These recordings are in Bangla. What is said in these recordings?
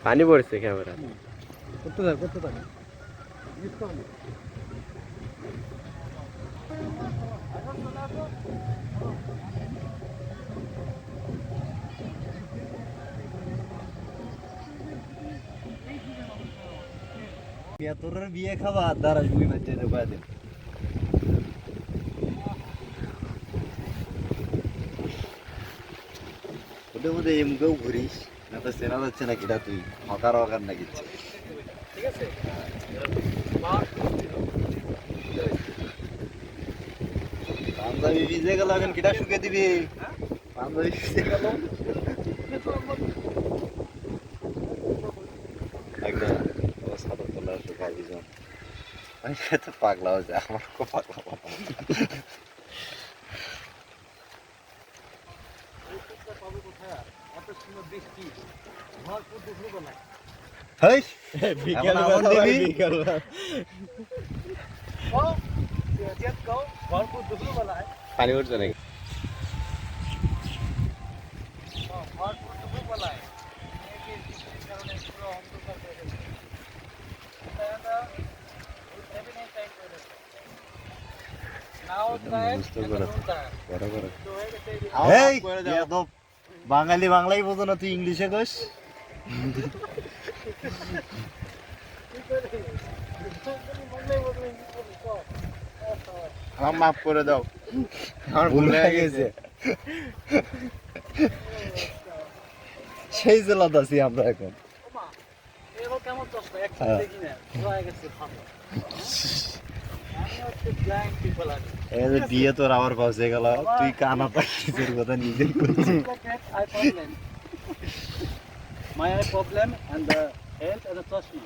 পানি পড়ছে ক্যামেরা। করতে থাক করতে থাক। তোর বিয়ে খাওয়া দাঁড়া দুই মাস যেতে পারে ওদের মধ্যে এমকেও ঘুরিস না তো চেনা যাচ্ছে না কিটা তুই হকার হকার না কিচ্ছে ঠিক আছে পাঞ্জাবি ভিজে গেল এখন কিটা শুকে দিবি পাঞ্জাবি ভিজে গেল একদম সাদা তোলা শুকা ভিজন আমি তো পাগলা হয়েছে আমার খুব পাগলা পানি উঠছে নাকি? বাঙালি বাংলাই বোঝো না তুই ইংলিশে কস আমার মাফ করে দাও, আমার ভুল হয়ে গেছে। সেই জেলাতে আছি আমরা এখন বিয়ে তোর আবার পৌঁছে গেল তুই কানা পাখির কথা নিজেই করছিস My eye problem and the health and the chashma,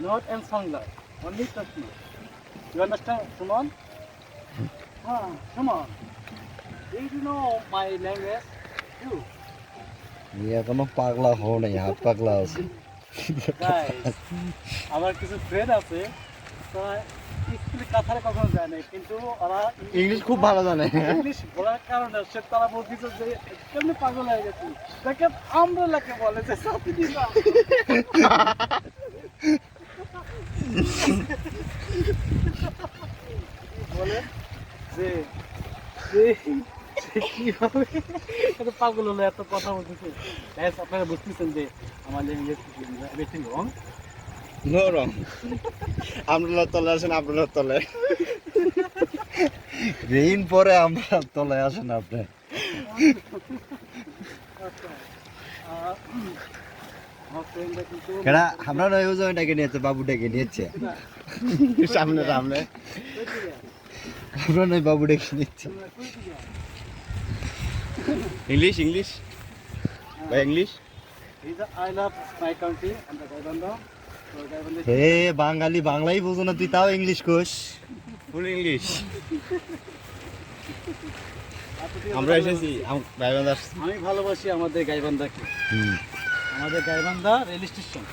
not and sunglass, only chashma. You understand, Shuman? Shuman. Do you know my language? You. এখনো পাগলা হও নাই হাত পাগলা আছে Guys, আমার কিছু ফ্রেন্ড আছে তারা স্কুলে কাছারে কখনো যায় না কিন্তু ওরা ইংলিশ খুব ভালো জানে। ইংলিশ বলার কারণে সে তারা বলতেছে যে কেমনি পাগল হয়ে গেছে দেখে আমব্রেলাকে বলে যে সাথে দিবা বলে যে কিভাবে এত পাগল হলো এত কথা বলতেছে আপনারা বুঝতেছেন যে আমার ল্যাঙ্গুয়েজ বেশি রং নো রং, আপনারা তলে আসেন, আপনারা তলে রেইন পরে আমরা তলে আসেন আপনি কেডা আমরা নয় ওজন ডেকে নিয়েছে বাবু ডেকে নিয়েছে সামনে সামনে আমরা নয় বাবু ডেকে নিয়েছে ইংলিশ ইংলিশ বা English. I love my country and the Gaibandha. হে বাঙালি বাংলাই বোঝো না তুই তাও ইংলিশ কোস ফুল ইংলিশ। আমরা এসেছি গাইবান্ধা। আমি ভালোবাসি আমাদের গাইবান্ধাকে। আমাদের গাইবান্ধা রেল স্টেশন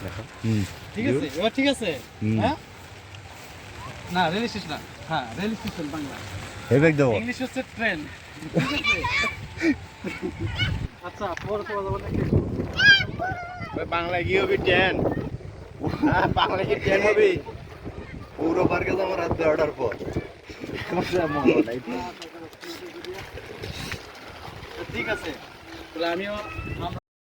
ঠিক আছে এবার ঠিক আছে হ্যাঁ না রেল স্টেশন না হ্যাঁ রেল স্টেশন বাংলা হেবেক দেবো ইংলিশ হচ্ছে ট্রেন ঠিক আছে আচ্ছা পরে তো বলবো নাকি বাংলায় কি হবে? ট্রেন। বাংলায় কি ট্রেন হবে? পুরো পার্কে যাবো রাত 12টার পর ঠিক আছে তাহলে আমিও